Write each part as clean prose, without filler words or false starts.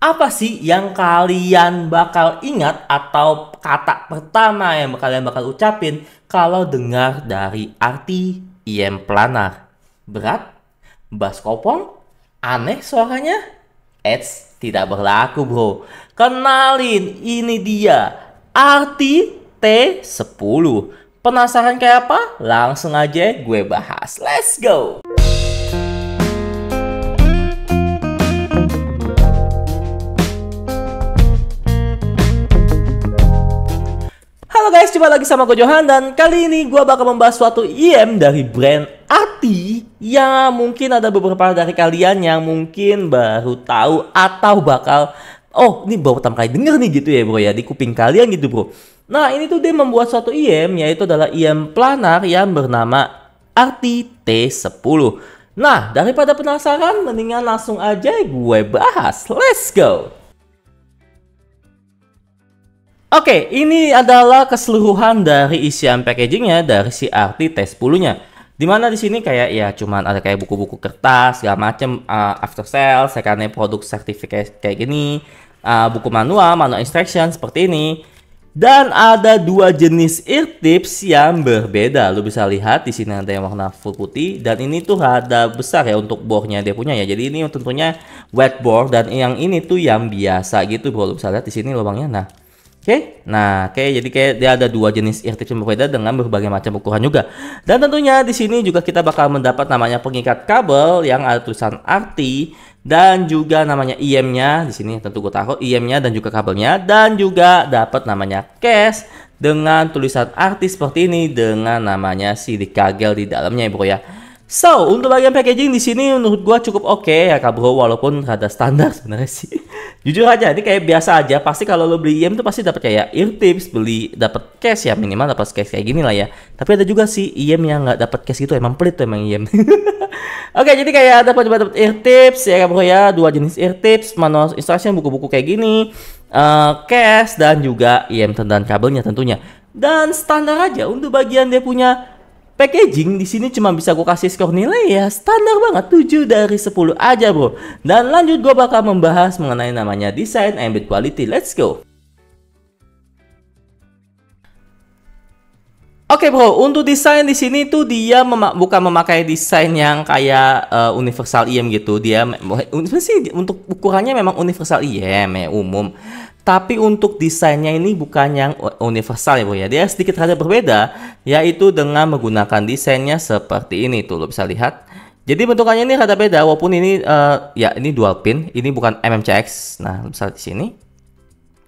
Apa sih yang kalian bakal ingat atau kata pertama yang kalian bakal ucapin kalau dengar dari arti IM planar? Berat? Bass kopong? Aneh suaranya? Eits, tidak berlaku bro. Kenalin, ini dia arti T10. Penasaran kayak apa? Langsung aja gue bahas. Let's go! Halo guys, jumpa lagi sama gue Johan dan kali ini gue bakal membahas suatu IM dari brand Arti yang mungkin ada beberapa dari kalian yang mungkin baru tahu atau bakal ini baru pertama kali denger nih gitu ya bro ya, di kuping kalian gitu bro. Nah ini tuh dia membuat suatu IM, yaitu adalah IM planar yang bernama Arti T10. Nah daripada penasaran, mendingan langsung aja gue bahas. Let's go! Oke, ini adalah keseluruhan dari isian packagingnya dari si Arti T10-nya. Dimana di sini kayak ya cuman ada kayak buku-buku kertas segala macem, after sale, second produk sertifikat kayak gini, buku manual instruction seperti ini. Dan ada dua jenis ear tips yang berbeda. Lu bisa lihat di sini ada yang warna full putih dan ini tuh rada besar ya untuk bornya dia punya ya. Jadi ini tentunya wet bore dan yang ini tuh yang biasa gitu bro. Lu bisa lihat di sini lubangnya. Nah, jadi kayak dia ada dua jenis ear tips yang berbeda dengan berbagai macam ukuran juga. Dan tentunya di sini juga kita bakal mendapat namanya pengikat kabel yang ada tulisan Arti dan juga namanya IM-nya. Di sini tentu gue taruh IM-nya dan juga kabelnya, dan juga dapat namanya case dengan tulisan Arti seperti ini dengan namanya sidik kagel di dalamnya ya bro ya. So, untuk bagian packaging di sini menurut gua cukup oke ya kak bro, walaupun rada standar sebenarnya sih. Jujur aja, ini kayak biasa aja. Pasti kalau lo beli IM tuh pasti dapat kayak ear tips, dapat case ya, minimal dapat case kayak gini lah ya. Tapi ada juga sih IM yang nggak dapat case gitu, emang pelit tuh emang IM. Oke, jadi kayak dapat ear tips ya kak bro ya, dua jenis ear tips, manual instruction, buku-buku kayak gini, case dan juga IM dan kabelnya tentunya. Dan standar aja untuk bagian dia punya packaging di sini cuma bisa gue kasih skor nilai ya standar banget 7 dari 10 aja bro. Dan lanjut gue bakal membahas mengenai namanya desain and build quality. Let's go. Oke bro, untuk desain di sini tuh dia bukan memakai desain yang kayak universal IM gitu. Dia sih untuk ukurannya memang universal IM ya, umum. Tapi untuk desainnya ini bukan yang universal ya bro ya. Dia sedikit rada berbeda, yaitu dengan menggunakan desainnya seperti ini tuh, lo bisa lihat. Jadi bentukannya ini rada beda, walaupun ini ya ini dual pin, ini bukan MMCX. Nah, lo bisa lihat di sini.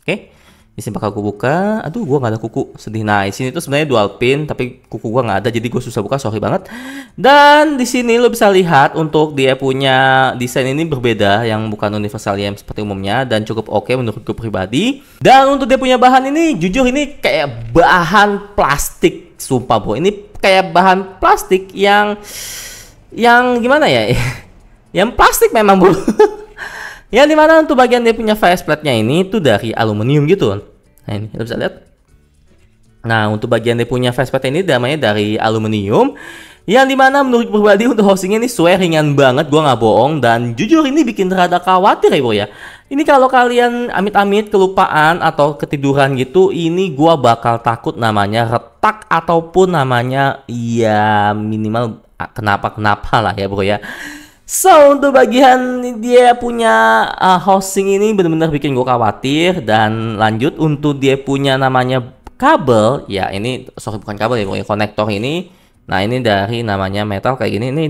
Oke. Di sini bakal gue buka. Aduh, gue nggak ada kuku, sedih. Nah, di sini tuh sebenarnya dual pin, tapi kuku gue nggak ada, jadi gue susah buka, sorry banget. Dan di sini lo bisa lihat untuk dia punya desain ini berbeda, yang bukan universal IM seperti umumnya, dan cukup oke menurut gue pribadi. Dan untuk dia punya bahan ini, jujur ini kayak bahan plastik, sumpah bro. Ini kayak bahan plastik yang gimana ya? Yang plastik memang bro. Yang dimana untuk bagian dia punya faceplate-nya ini tuh dari aluminium gitu. Nah ini kita bisa lihat. Nah untuk bagian dia punya faceplate ini namanya dari aluminium. Yang dimana menurut pribadi untuk housingnya ini sesuai ringan banget, gua nggak bohong. Dan jujur ini bikin rada khawatir ya bro ya. Ini kalau kalian amit-amit kelupaan atau ketiduran gitu, ini gua bakal takut namanya retak ataupun namanya ya minimal kenapa lah ya bro ya. So untuk bagian dia punya housing ini benar-benar bikin gue khawatir. Dan lanjut untuk dia punya namanya kabel ya, ini sorry bukan kabel ya, konektor ini. Nah ini dari namanya metal kayak gini, ini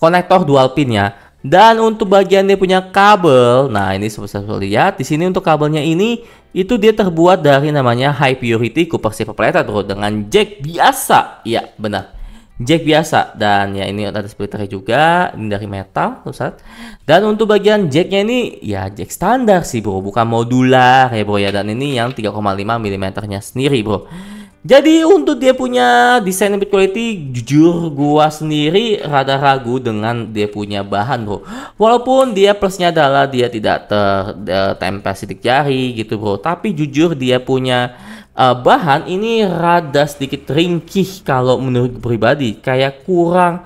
konektor dual pin ya. Dan untuk bagian dia punya kabel, nah ini seperti lihat di sini untuk kabelnya ini itu dia terbuat dari namanya high purity copper silver plated bro, dengan jack biasa ya, benar, jack biasa. Dan ya ini ada splitternya juga, ini dari metal pusat. Dan untuk bagian jacknya ini ya jack standar sih bro, bukan modular ya bro ya. Dan ini yang 3,5 mm nya sendiri bro. Jadi untuk dia punya desain build quality, jujur gua sendiri rada ragu dengan dia punya bahan bro. Walaupun dia plusnya adalah dia tidak tertempel sidik jari gitu bro, tapi jujur dia punya bahan ini rada sedikit ringkih kalau menurut pribadi, kayak kurang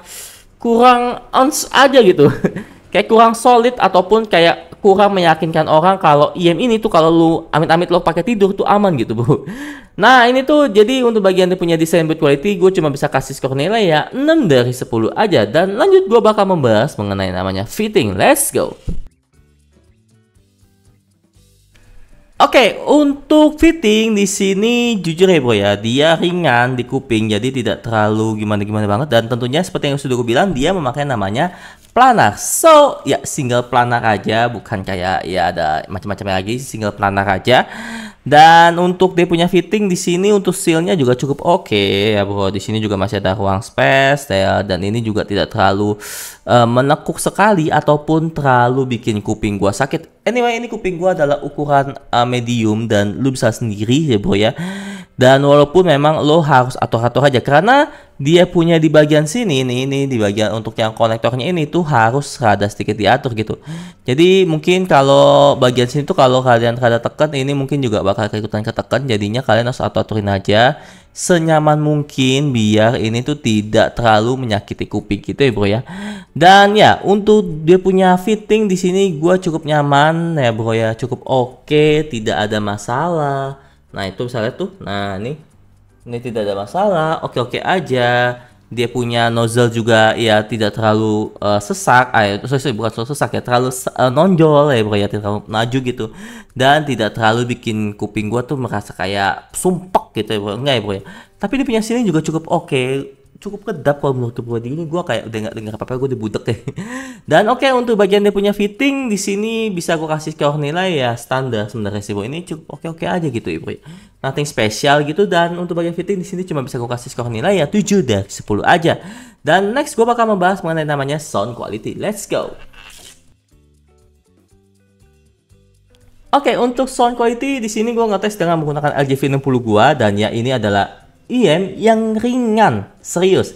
ons aja gitu. Kayak kurang solid ataupun kayak kurang meyakinkan orang kalau IM ini tuh kalau lu amit-amit lo pakai tidur tuh aman gitu bro. Nah ini tuh jadi untuk bagian dia punya desain build quality gue cuma bisa kasih skor nilai ya 6 dari 10 aja. Dan lanjut gue bakal membahas mengenai namanya fitting. Let's go. Oke, untuk fitting di sini jujur ya bro ya, dia ringan di kuping, jadi tidak terlalu gimana-gimana banget. Dan tentunya seperti yang sudah gue bilang, dia memakai namanya planar. So, ya single planar aja, bukan kayak ya ada macam-macam lagi, single planar aja. Dan untuk dia punya fitting di sini untuk sealnya juga cukup oke ya bro. Di sini juga masih ada ruang space ya, dan ini juga tidak terlalu menekuk sekali ataupun terlalu bikin kuping gua sakit. Anyway, ini kuping gua adalah ukuran medium dan lu bisa sendiri ya bro ya. Dan walaupun memang lo harus atur-atur aja karena dia punya di bagian sini ini di bagian untuk yang konektornya ini tuh harus rada sedikit diatur gitu. Jadi mungkin kalau bagian sini tuh kalau kalian rada tekan ini mungkin juga bakal keikutan ketekan, jadinya kalian harus atur-aturin aja senyaman mungkin biar ini tuh tidak terlalu menyakiti kuping gitu ya bro ya. Dan ya untuk dia punya fitting di sini gua cukup nyaman ya bro ya, cukup oke, tidak ada masalah. Nah itu misalnya tuh, nah ini tidak ada masalah, oke-oke aja. Dia punya nozzle juga ya tidak terlalu sesak, bukan terlalu sesak ya, terlalu nonjol ya bro ya, tidak terlalu maju gitu. Dan tidak terlalu bikin kuping gua tuh merasa kayak sumpek gitu ya bro, enggak ya bro ya. Tapi dia punya sini juga cukup oke, cukup kedap kalau menurut gue. Ini gue kayak udah nggak dengar apa-apa, gue udah budek deh. Dan oke, untuk bagian dia punya fitting di sini bisa gue kasih skor nilai ya standar sebenarnya sih bro. Ini cukup oke aja gitu ya bro. Nothing spesial gitu. Dan untuk bagian fitting di sini cuma bisa gue kasih skor nilai ya 7 dari 10 aja. Dan next gue bakal membahas mengenai namanya sound quality. Let's go. Oke, untuk sound quality di sini gue ngetes dengan menggunakan LG V60 gua, dan ya ini adalah IM yang ringan, serius.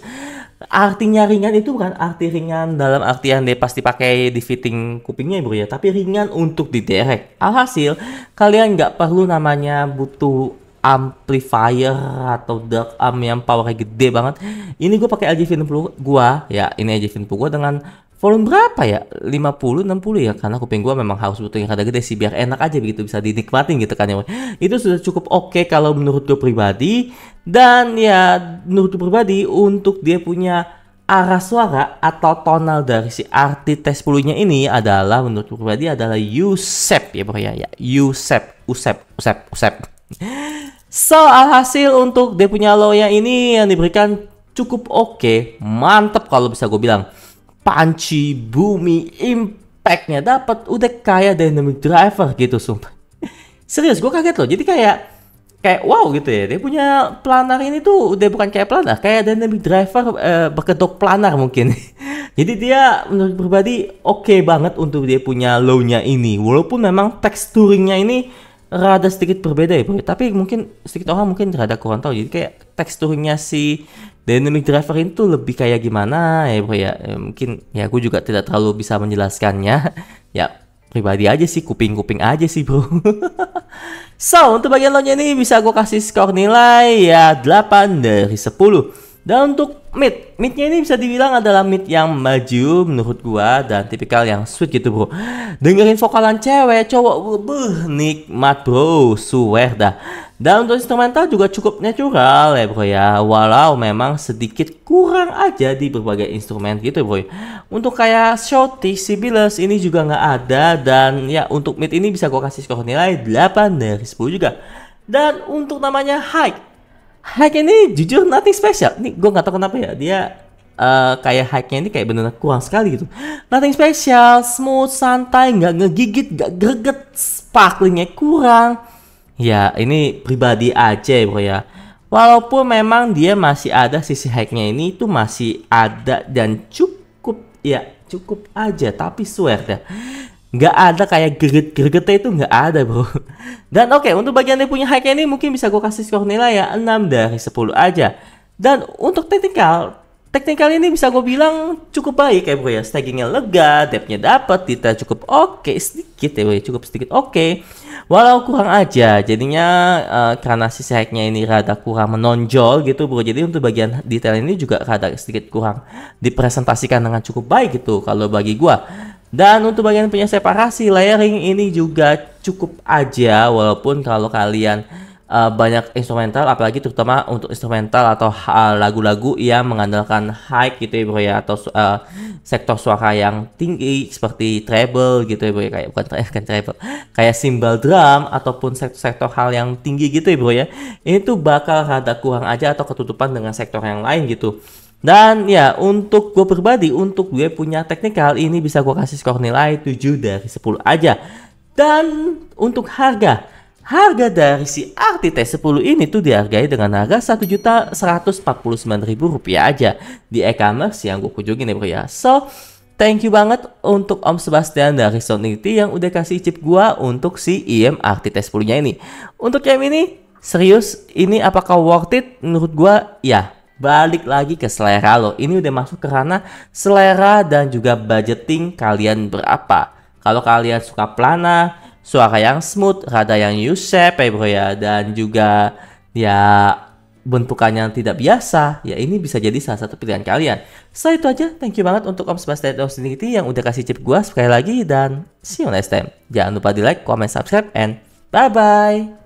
Artinya ringan itu bukan arti ringan dalam artian dia pasti pakai di fitting kupingnya bro ya, tapi ringan untuk diderek. Alhasil kalian nggak perlu namanya butuh amplifier atau dark amp yang powernya gede banget. Ini gue pakai LG V60 gua ya, ini LG V60 gua dengan volume berapa ya? 50 60 ya, karena kuping gua memang harus butuh yang rada gede sih biar enak aja begitu, bisa dinikmatin gitu kan ya. Itu sudah cukup oke kalau menurut gue pribadi. Dan ya menurut gue pribadi untuk dia punya arah suara atau tonal dari si RT T10 nya ini adalah menurut gue pribadi adalah USEP ya bro ya, USEP. So alhasil untuk dia punya low-nya ini yang diberikan cukup oke, mantep kalau bisa gue bilang. Punchy, boomy, impactnya dapat, udah kayak dynamic driver gitu sumpah. Serius gue kaget loh, jadi kayak wow gitu ya. Dia punya planar ini tuh udah bukan kayak planar, kayak dynamic driver berkedok planar mungkin. Jadi dia menurut pribadi oke banget untuk dia punya low-nya ini. Walaupun memang texturingnya ini rada sedikit berbeda ya bro, tapi mungkin sedikit orang mungkin rada kurang tahu. Jadi kayak teksturnya si dynamic driver itu lebih kayak gimana ya bro ya, mungkin ya gue juga tidak terlalu bisa menjelaskannya. Ya pribadi aja sih, kuping-kuping aja sih bro. So untuk bagian low-nya ini bisa gue kasih skor nilai ya 8 dari 10. Dan untuk midnya ini bisa dibilang adalah mid yang maju menurut gua dan tipikal yang sweet gitu bro. Dengerin vokalan cewek cowok nikmat bro, swear dah. Dan untuk instrumental juga cukup natural ya bro ya, walau memang sedikit kurang aja di berbagai instrumen gitu bro. Untuk kayak Shorty, Sibylus ini juga nggak ada. Dan ya untuk mid ini bisa gua kasih skor nilai 8 dari 10 juga. Dan untuk namanya high ini jujur nothing special. Nih gue nggak tahu kenapa ya, dia kayak high-nya ini kayak bener kurang sekali gitu. Nothing special, smooth, santai, nggak ngegigit, nggak greget, sparklingnya kurang. Ya ini pribadi aja ya bro ya. Walaupun memang dia masih ada sisi high-nya ini itu masih ada dan cukup ya, cukup aja. Tapi swear dah, nggak ada kayak greget-gregetnya itu nggak ada bro. Dan oke, untuk bagian dia punya high ini mungkin bisa gue kasih skor nilai ya 6 dari 10 aja. Dan untuk teknikal ini bisa gue bilang cukup baik ya bro ya. Stackingnya lega, depthnya dapat, detail cukup oke, sedikit ya bro ya, cukup sedikit oke. Walau kurang aja, jadinya karena sisi high-nya ini rada kurang menonjol gitu bro. Jadi untuk bagian detail ini juga rada sedikit kurang dipresentasikan dengan cukup baik gitu kalau bagi gua. Dan untuk bagian punya separasi layering ini juga cukup aja, walaupun kalau kalian banyak instrumental, apalagi terutama untuk instrumental atau lagu-lagu yang mengandalkan high gitu ya bro ya, atau sektor suara yang tinggi seperti treble gitu ya bro ya, kayak bukan treble, kayak cymbal drum ataupun sektor-sektor hal yang tinggi gitu ya bro ya, ini tuh bakal rada kurang aja atau ketutupan dengan sektor yang lain gitu. Dan ya untuk gue pribadi, untuk gue punya teknikal ini bisa gue kasih skor nilai 7 dari 10 aja. Dan untuk harga dari si RT-T10 ini tuh dihargai dengan harga Rp1.149.000 aja di e-commerce yang gue kunjungin ya bro ya. So thank you banget untuk Om Sebastian dari Soundinity yang udah kasih chip gua untuk si IM RT-T10 nya ini. Untuk yang ini serius, ini apakah worth it? Menurut gua ya, balik lagi ke selera lo. Ini udah masuk ke ranah selera dan juga budgeting kalian berapa. Kalau kalian suka plana, suara yang smooth, rada yang U-shape ya bro ya, dan juga ya bentukannya tidak biasa, ya ini bisa jadi salah satu pilihan kalian. So itu aja, thank you banget untuk Om Sebastian Soundinity yang udah kasih chip gua sekali lagi, dan see you next time. Jangan lupa di like, comment, subscribe, and bye bye.